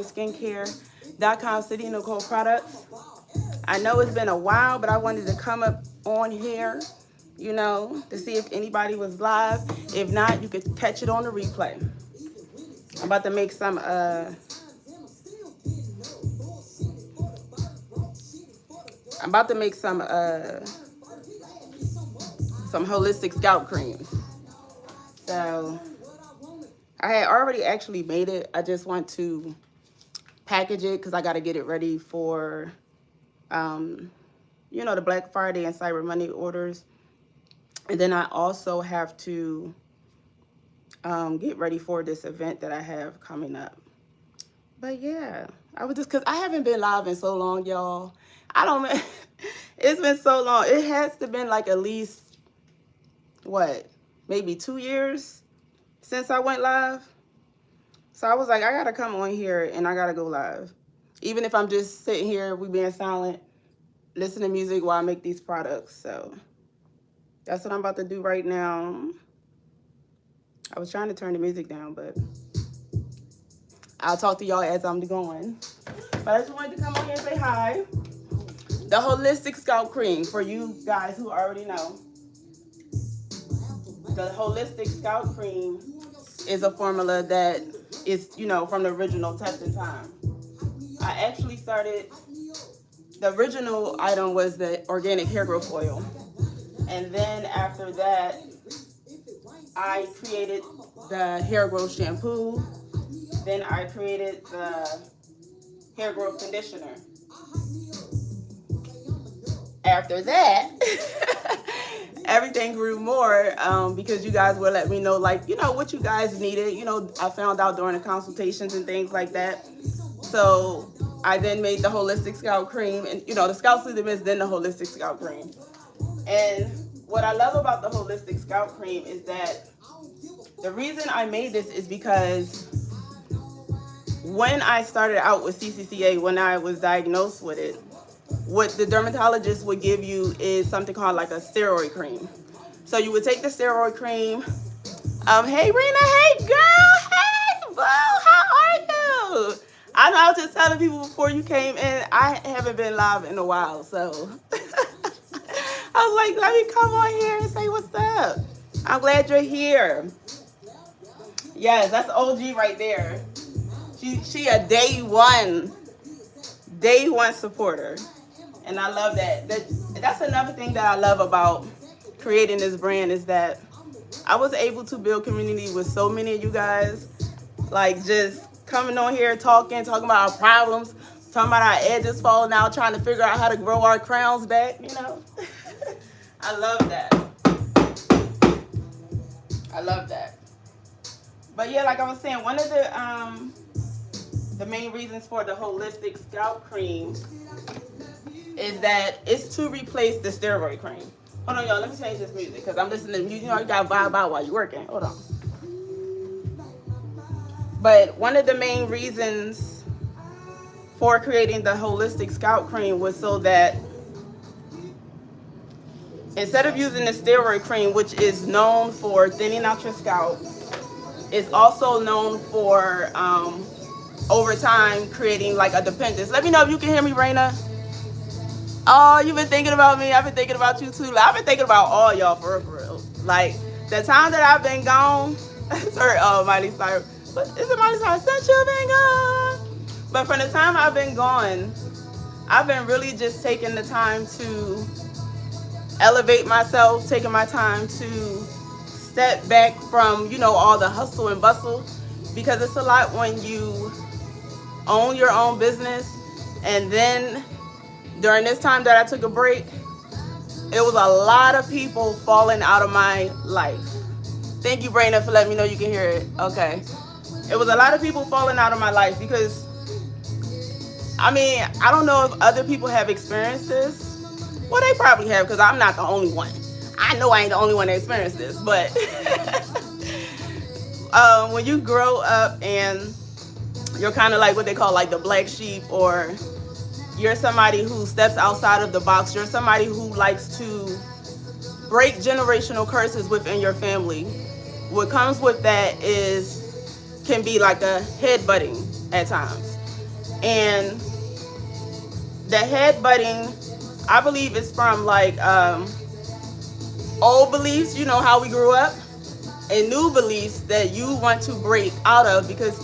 skincare.com City Nicole products. I know it's been a while, but I wanted to come up on here, to see if anybody was live. If not, you could catch it on the replay. I'm about to make some holistic scalp creams. So I had already actually made it. I just want to package it because I got to get it ready for, the Black Friday and Cyber Monday orders. And then I also have to get ready for this event that I have coming up. But yeah, I was just, because I haven't been live in so long, y'all. It's been so long. It has to been like at least, maybe 2 years since I went live. So I was like, I got to come on here and I got to go live. Even if I'm just sitting here, we being silent, listening to music while I make these products. So that's what I'm about to do right now. I was trying to turn the music down, but I'll talk to y'all as I'm going. But I just wanted to come on here and say hi. The Holistic Scalp Cream, for you guys who already know. The Holistic Scalp Cream is a formula that is, from the original testing time. I actually started, the original item was the organic hair growth oil. And then after that, I created the hair growth shampoo. Then I created the hair growth conditioner. After that, everything grew more because you guys would let me know, what you guys needed. I found out during the consultations and things like that. So I then made the Holistic Scalp Cream and, the Scalp Supplements, then the Holistic Scalp Cream. And what I love about the Holistic Scalp Cream is that the reason I made this is because when I started out with CCCA, when I was diagnosed with it, what the dermatologist would give you is something called like a steroid cream. So you would take the steroid cream. Hey, Rena, hey, girl, hey, boo, how are you? I know I was just telling people before you came in, I haven't been live in a while, so I was like, let me come on here and say what's up. I'm glad you're here. Yes, that's OG right there. She a day one supporter. And I love that. That's another thing that I love about creating this brand is that I was able to build community with so many of you guys, like just coming on here talking about our problems, talking about our edges falling out, trying to figure out how to grow our crowns back, I love that. I love that. But yeah, like I was saying, one of the main reasons for the Holistic Scalp Cream is that it's to replace the steroid cream. Hold on, y'all. Let me change this music because I'm listening to music. You got to vibe out while you're working. Hold on. But one of the main reasons for creating the Holistic Scalp Cream was so that instead of using the steroid cream, which is known for thinning out your scalp, it's also known for, over time, creating like a dependence. Let me know if you can hear me, Raina. Oh, you've been thinking about me. I've been thinking about you too. I've been thinking about all y'all for real. Like the time that I've been gone. Sorry, Miley Cyrus. But is it Miley Cyrus? Since you've been gone. But from the time I've been gone, I've been really just taking the time to elevate myself, taking my time to step back from, all the hustle and bustle, because it's a lot when you own your own business. And then during this time that I took a break, it was a lot of people falling out of my life. Thank you, Brandon, for letting me know you can hear it. Okay. It was a lot of people falling out of my life because, I don't know if other people have experienced this. Well, they probably have because I'm not the only one. I know I ain't the only one that experienced this, but when you grow up and you're kind of like what they call like the black sheep, or you're somebody who steps outside of the box, you're somebody who likes to break generational curses within your family. What comes with that can be like a headbutting at times. And the headbutting, I believe, is from like old beliefs, you know, how we grew up, and new beliefs that you want to break out of, because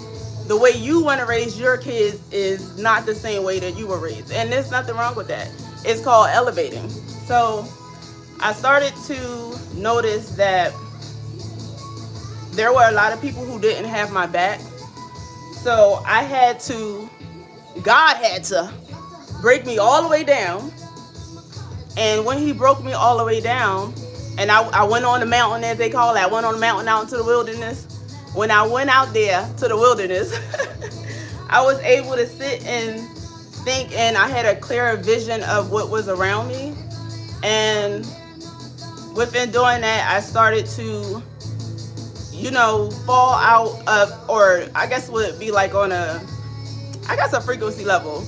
the way you want to raise your kids is not the same way that you were raised. And there's nothing wrong with that. It's called elevating. So I started to notice that there were a lot of people who didn't have my back. So God had to break me all the way down. And when he broke me all the way down, and I went on the mountain, as they call it, I went on the mountain out into the wilderness. When I went out there to the wilderness, I was able to sit and think, and I had a clearer vision of what was around me. And within doing that, I started to, you know, fall out of, or I guess would be like on a frequency level.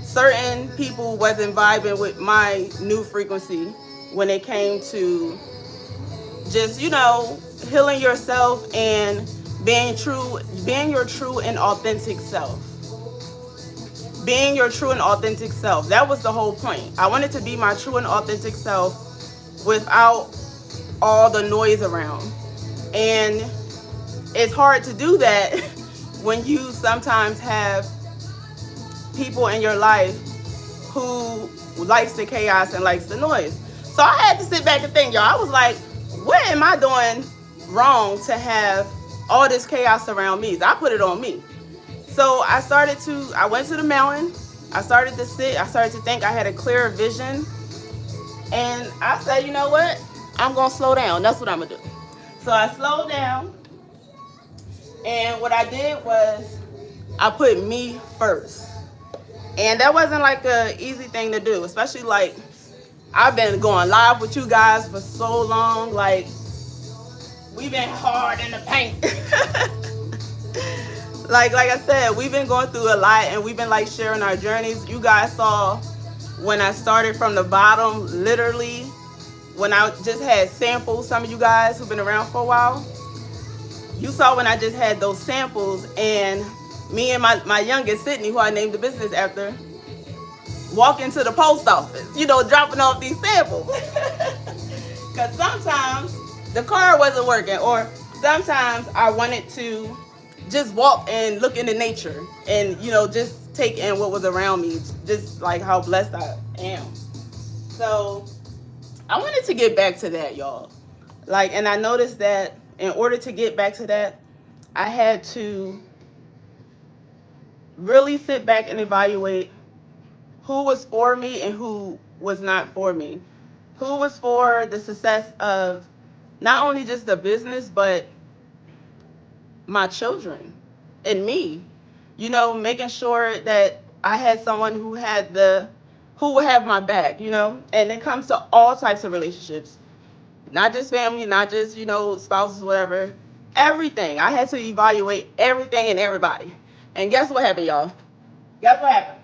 Certain people wasn't vibing with my new frequency when it came to just, you know, healing yourself and being your true and authentic self. Being your true and authentic self. That was the whole point. I wanted to be my true and authentic self without all the noise around. And it's hard to do that when you sometimes have people in your life who likes the chaos and likes the noise. So I had to sit back and think, y'all. I was like, what am I doing wrong to have all this chaos around me? I put it on me. So I went to the mountain. I started to sit. I started to think. I had a clearer vision. And I said, you know what? I'm going to slow down. That's what I'm going to do. So I slowed down. And what I did was I put me first. And that wasn't like an easy thing to do, especially like I've been going live with you guys for so long. Like, we've been hard in the paint. like I said, we've been going through a lot, and we've been like sharing our journeys. You guys saw when I started from the bottom, literally, when I just had samples. Some of you guys who've been around for a while, you saw when I just had those samples, and me and my youngest, Sydney, who I named the business after, walking to the post office, you know, dropping off these samples. Because sometimes the car wasn't working, or sometimes I wanted to just walk and look into nature and, you know, just take in what was around me, just like how blessed I am. So I wanted to get back to that, y'all. Like, and I noticed that in order to get back to that, I had to really sit back and evaluate who was for me and who was not for me. Who was for the success of not only just the business, but my children and me. You know, making sure that I had someone who would have my back, you know. And it comes to all types of relationships. Not just family, not just, you know, spouses, whatever. Everything. I had to evaluate everything and everybody. And guess what happened, y'all? Guess what happened?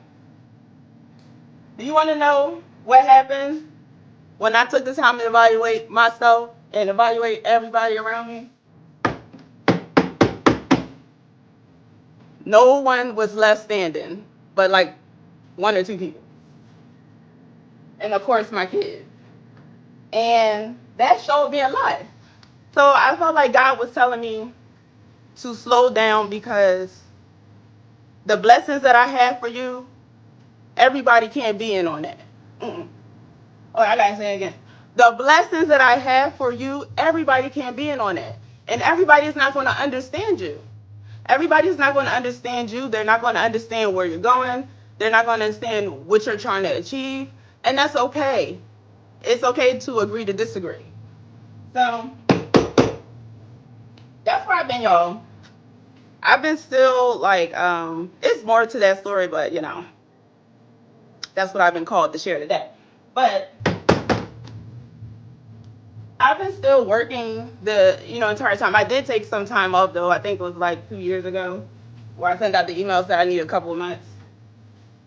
Do you want to know what happened when I took the time to evaluate myself and evaluate everybody around me? No one was left standing, but like one or two people. And of course, my kids. And that showed me a lot. So I felt like God was telling me to slow down, because the blessings that I have for you, everybody can't be in on that. Mm-mm. Oh, I gotta say it again. The blessings that I have for you, everybody can't be in on that. And everybody is not going to understand you. Everybody's not going to understand you. They're not going to understand where you're going. They're not going to understand what you're trying to achieve. And that's okay. It's okay to agree to disagree. So that's where I've been, y'all. I've been still like, it's more to that story, but you know, that's what I've been called to share today. But I've been still working the, you know, entire time. I did take some time off though. I think it was like 2 years ago, where I sent out the emails that I need a couple of months.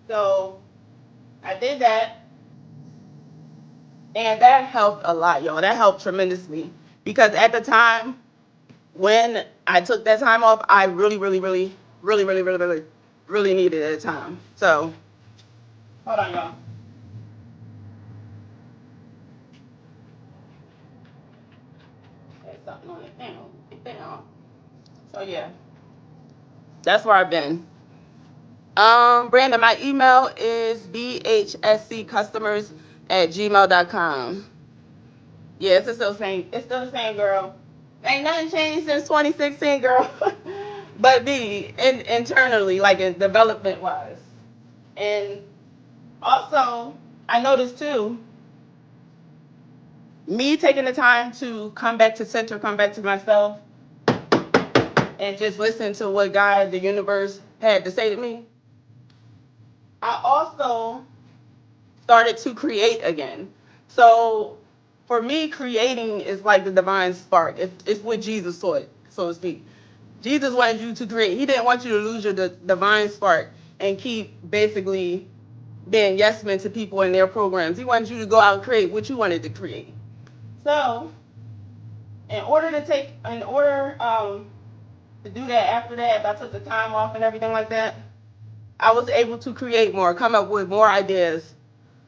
So I did that, and that helped a lot, y'all. That helped tremendously, because at the time when I took that time off, I really, really, really, really, really, really, really, really needed at the time. So, hold on, y'all. There's something on it down. So yeah, that's where I've been. Brandon, my email is bhsccustomers@gmail.com. Yeah, it's still the same. It's still the same, girl. Ain't nothing changed since 2016, girl. But internally, like in development wise. And also, I noticed too, me taking the time to come back to center, come back to myself, and just listen to what God, the universe, had to say to me. I also started to create again. So for me, creating is like the divine spark. It's what Jesus taught, so to speak. Jesus wanted you to create. He didn't want you to lose your divine spark and keep basically being yes men to people in their programs. He wanted you to go out and create what you wanted to create. So in order to do that, after that, I took the time off and everything like that, I was able to create more, come up with more ideas,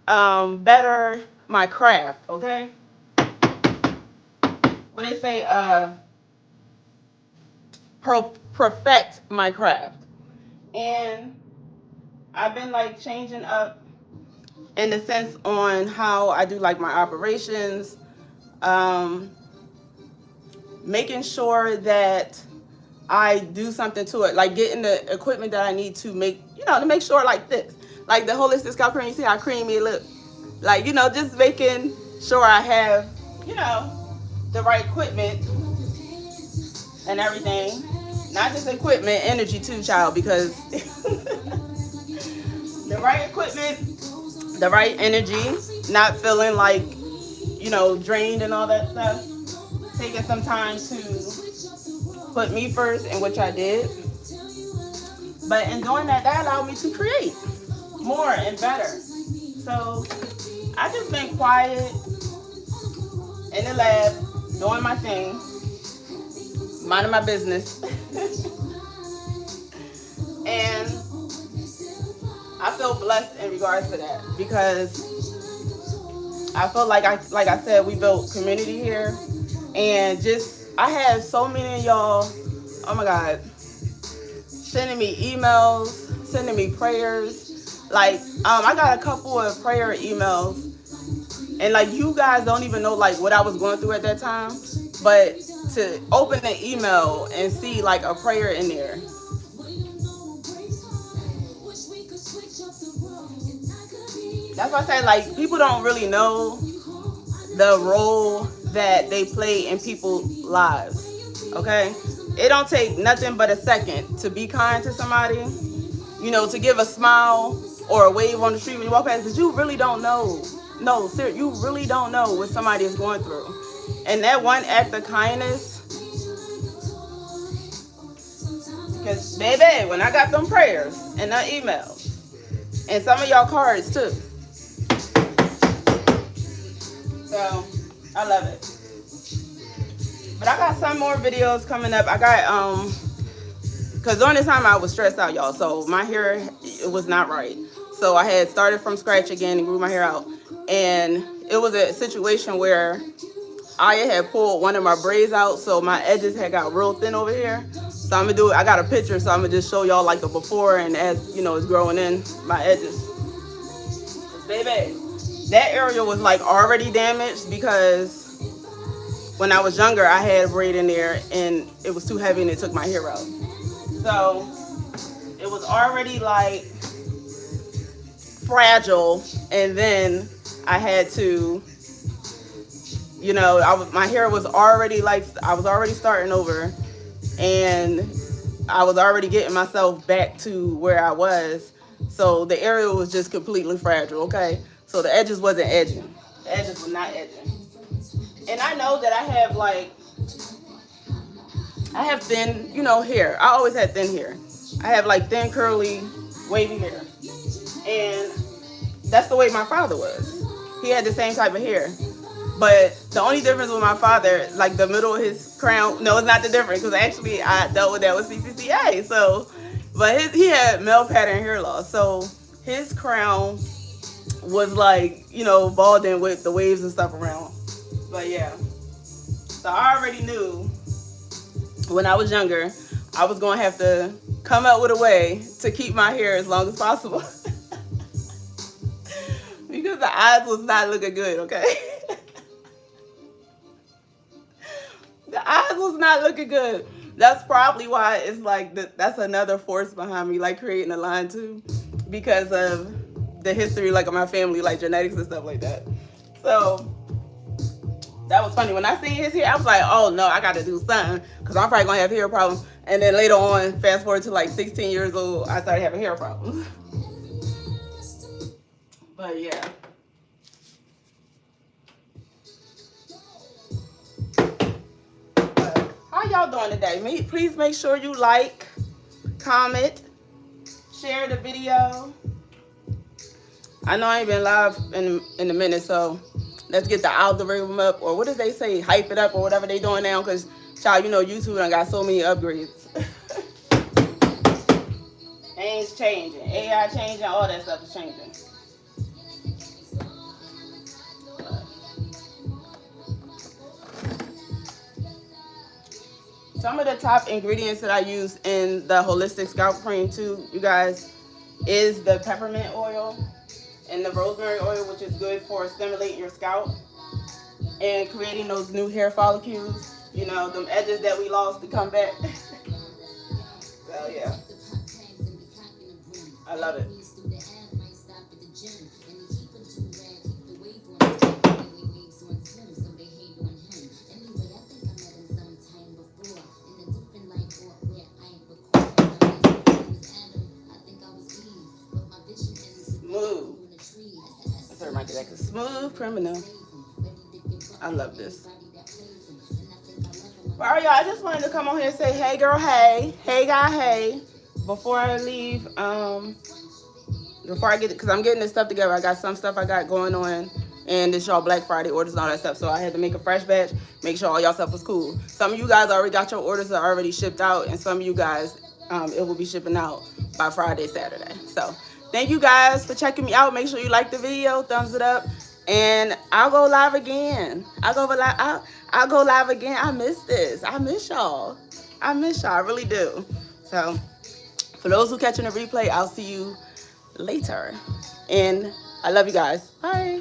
better my craft, okay? What they say, perfect my craft. And I've been like changing up in the sense on how I do like my operations, making sure that I do something to it, like getting the equipment that I need to make, to make sure like this, like the holistic scalp cream. You see how creamy it looks? Like, just making sure I have, the right equipment and everything. Not just equipment, energy too, child, because the right equipment, the right energy, not feeling like, drained and all that stuff. Taking some time to put me first, in which I did. But in doing that, that allowed me to create more and better. So I just been quiet in the lab, doing my thing, minding my business. And I feel blessed in regards to that, because I feel like I said, we built community here, and just I had so many of y'all, oh my God, sending me emails, sending me prayers. Like, I got a couple of prayer emails, and like, you guys don't even know like what I was going through at that time, but to open the email and see like a prayer in there. That's why I say, like, people don't really know the role that they play in people's lives, okay? It don't take nothing but a second to be kind to somebody, to give a smile or a wave on the street when you walk past, because you really don't know. No, seriously, you really don't know what somebody is going through. And that one act of kindness, because, baby, when I got them prayers and that email, and some of y'all cards, too. So, I love it. But I got some more videos coming up. I got, because during this time I was stressed out, y'all. So, my hair, it was not right. So, I had started from scratch again and grew my hair out. And it was a situation where I had pulled one of my braids out. So, my edges had got real thin over here. So, I'm going to do it. I got a picture. So, I'm going to just show y'all like the before and as, it's growing in my edges. Baby, that area was like already damaged, because when I was younger, I had a braid in there and it was too heavy and it took my hair out. So it was already like fragile, and then I had to, my hair was already like, I was already starting over, and I was already getting myself back to where I was. So the area was just completely fragile, okay? So the edges wasn't edging. The edges were not edging. And I know that I have thin, hair. I always had thin hair. I have like thin, curly, wavy hair. And that's the way my father was. He had the same type of hair. But the only difference with my father, like the middle of his crown, no, it's not the difference, because actually I dealt with that with CCCA. So But he had male pattern hair loss, so his crown was like, you know, balding with the waves and stuff around. But yeah, so I already knew when I was younger I was gonna have to come up with a way to keep my hair as long as possible. Because the eyes was not looking good, okay? The eyes was not looking good. That's probably why it's like that's another force behind me, like creating a line too, because of the history, like of my family, like genetics and stuff like that. So that was funny. When I seen his hair, I was like, oh no, I got to do something because I'm probably gonna have hair problems. And then later on, fast forward to like 16 years old, I started having hair problems. But yeah. How y'all doing today? Please make sure you like, comment, share the video. I know I ain't been live in a minute, so let's get the algorithm up, or what does they say, hype it up, or whatever they doing now, because, child, you know, YouTube done got so many upgrades. Things changing, AI changing, all that stuff is changing. Some of the top ingredients that I use in the holistic scalp cream too, you guys, is the peppermint oil and the rosemary oil, which is good for stimulating your scalp and creating those new hair follicles, you know, them edges that we lost to come back. So yeah, I love it. Smooth. That's what reminds me, like a smooth criminal. I love this. All right, y'all, I just wanted to come on here and say, hey girl, hey. Hey guy, hey. Before I leave, before I get it, because I'm getting this stuff together. I got some stuff I got going on, and it's y'all Black Friday orders and all that stuff. So I had to make a fresh batch, make sure all y'all stuff was cool. Some of you guys already got your orders that are already shipped out, and some of you guys, it will be shipping out by Friday, Saturday. So thank you guys for checking me out. Make sure you like the video, thumbs it up, and I'll go live again. I'll go live again. I miss this. I miss y'all. I really do. So for those who catching the replay, I'll see you later. And I love you guys. Bye.